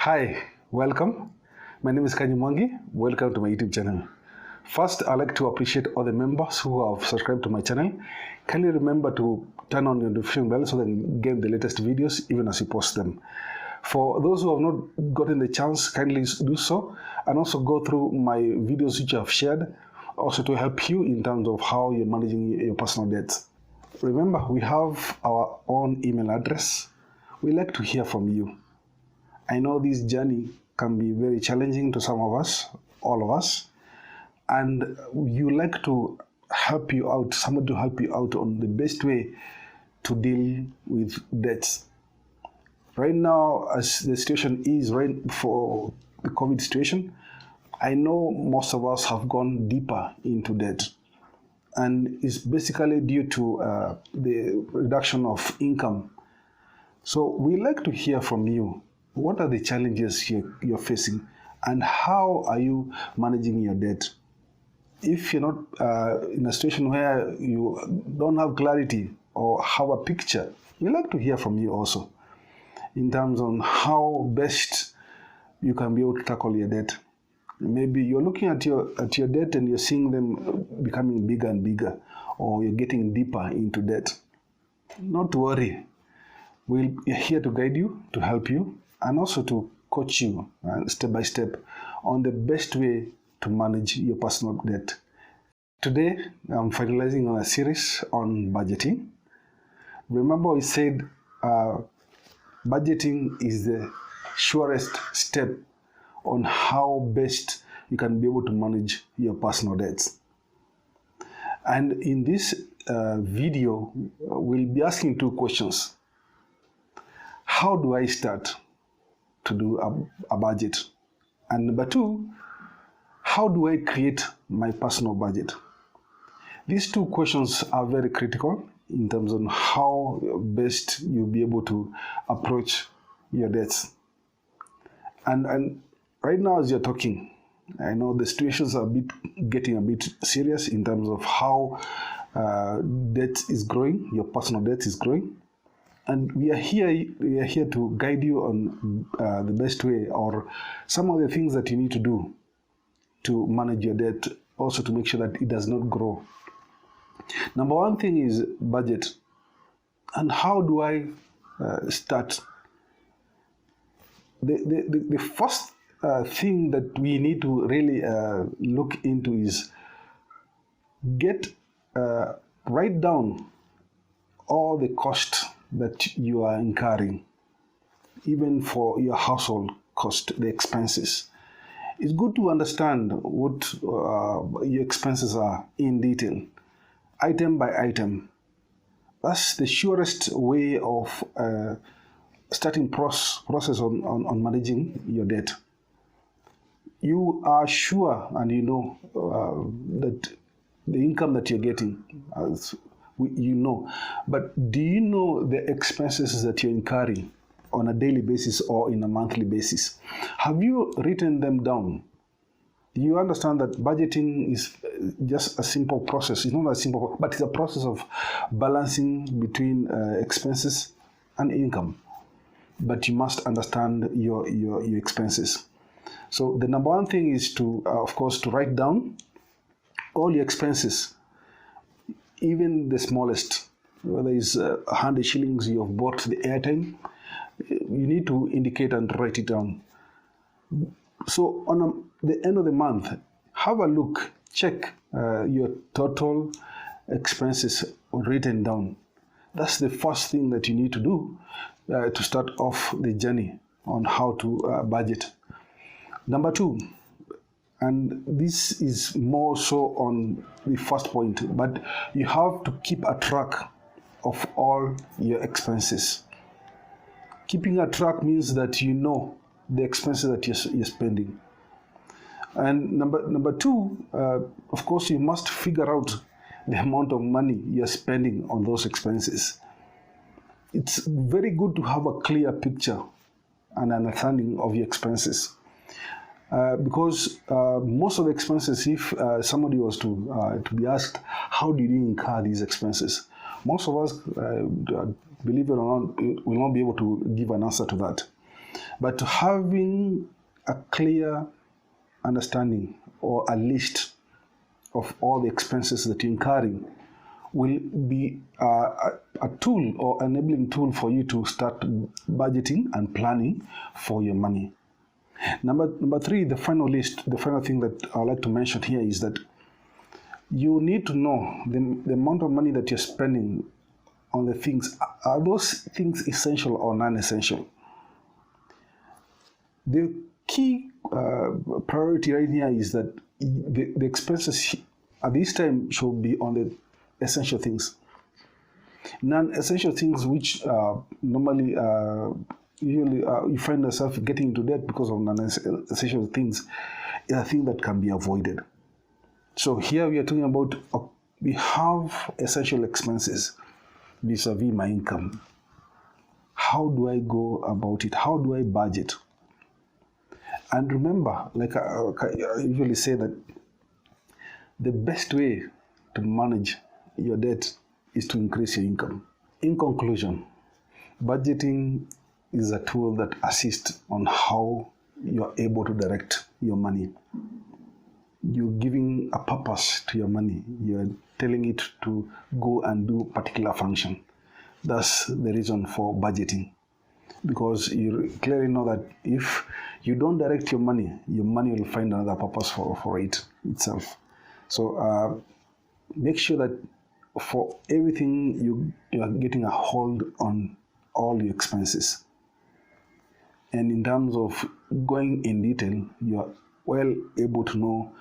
Hi, welcome. My name is Kanyi Mwangi. Welcome to my YouTube channel. First, I'd like to appreciate all the members who have subscribed to my channel. Kindly remember to turn on your notification bell so that you get the latest videos even as you post them. For those who have not gotten the chance, kindly do so and also go through my videos which I have shared, also to help you in terms of how you're managing your personal debts. Remember, we have our own email address. We like to hear from you. I know this journey can be very challenging to some of us, all of us, and you like to help you out, someone to help you out on the best way to deal with debts. Right now, as the situation is right for the COVID situation, I know most of us have gone deeper into debt, and it's basically due to the reduction of income. So we like to hear from you. What are the challenges you're facing, and how are you managing your debt? If you're not in a situation where you don't have clarity or have a picture, we like to hear from you also in terms on how best you can be able to tackle your debt. Maybe you're looking at your debt and you're seeing them becoming bigger and bigger, or you're getting deeper into debt. Not to worry. We're here to guide you, to help you, and also to coach you step by step on the best way to manage your personal debt. Today, I'm finalizing on a series on budgeting. Remember, we said budgeting is the surest step on how best you can be able to manage your personal debts. And in this video, we'll be asking two questions. How do I start to do a budget? And number two, how do I create my personal budget? These two questions are very critical in terms of how best you'll be able to approach your debts. And right now, as you're talking, I know the situations are getting a bit serious in terms of how debt is growing, your personal debt is growing. And we are here to guide you on the best way, or some of the things that you need to do to manage your debt, also to make sure that it does not grow. Number one thing is budget. And how do I start? The first thing that we need to really look into is write down all the costs that you are incurring, even for your household cost, the expenses. It's good to understand what your expenses are in detail, item by item. That's the surest way of starting process on managing your debt. You are sure and you know that the income that you're getting, you know, but do you know the expenses that you're incurring on a daily basis or in a monthly basis? Have you written them down? Do you understand that budgeting is just a simple process? It's not a simple, but it's a process of balancing between expenses and income. But you must understand your expenses. So the number one thing is to, of course, to write down all your expenses, even the smallest. Whether it's 100 shillings you have bought the airtime, you need to indicate and write it down. So on the end of the month, have a look, check your total expenses written down. That's the first thing that you need to do to start off the journey on how to budget. Number two, and this is more so on the first point, but you have to keep a track of all your expenses. Keeping a track means that you know the expenses that you're spending. And number two, of course, you must figure out the amount of money you're spending on those expenses. It's very good to have a clear picture and understanding of your expenses. Because most of the expenses, if somebody was to be asked, how did you incur these expenses? Most of us, believe it or not, will not be able to give an answer to that. But having a clear understanding or a list of all the expenses that you're incurring will be a tool or enabling tool for you to start budgeting and planning for your money. Number three, the final thing that I'd like to mention here is that you need to know the amount of money that you're spending on the things. Are those things essential or non-essential? The key priority right here is that the expenses at this time should be on the essential things. Non-essential things, which normally usually you find yourself getting into debt because of non-essential things, is a thing that can be avoided. So here we are talking about we have essential expenses vis-a-vis my income. How do I go about it? How do I budget? And remember, like I usually say, that the best way to manage your debt is to increase your income. In conclusion, budgeting is a tool that assists on how you're able to direct your money. You're giving a purpose to your money. You're telling it to go and do a particular function. That's the reason for budgeting. Because you clearly know that if you don't direct your money will find another purpose for it itself. So make sure that for everything you are getting a hold on all your expenses. And in terms of going in detail, you are well able to know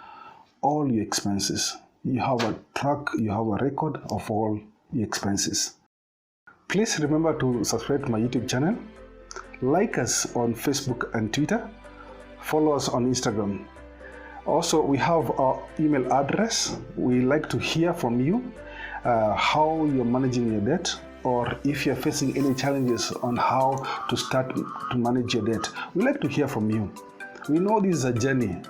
all your expenses. You have a track, you have a record of all your expenses. Please remember to subscribe to my YouTube channel, like us on Facebook and Twitter, follow us on Instagram. Also, we have our email address. We like to hear from you, how you're managing your debt, or if you're facing any challenges on how to start to manage your debt. We like to hear from you. We know this is a journey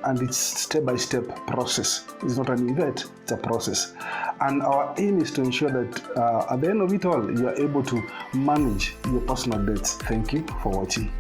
and it's step-by-step process. It's not an event, it's a process. And our aim is to ensure that at the end of it all, you are able to manage your personal debts. Thank you for watching.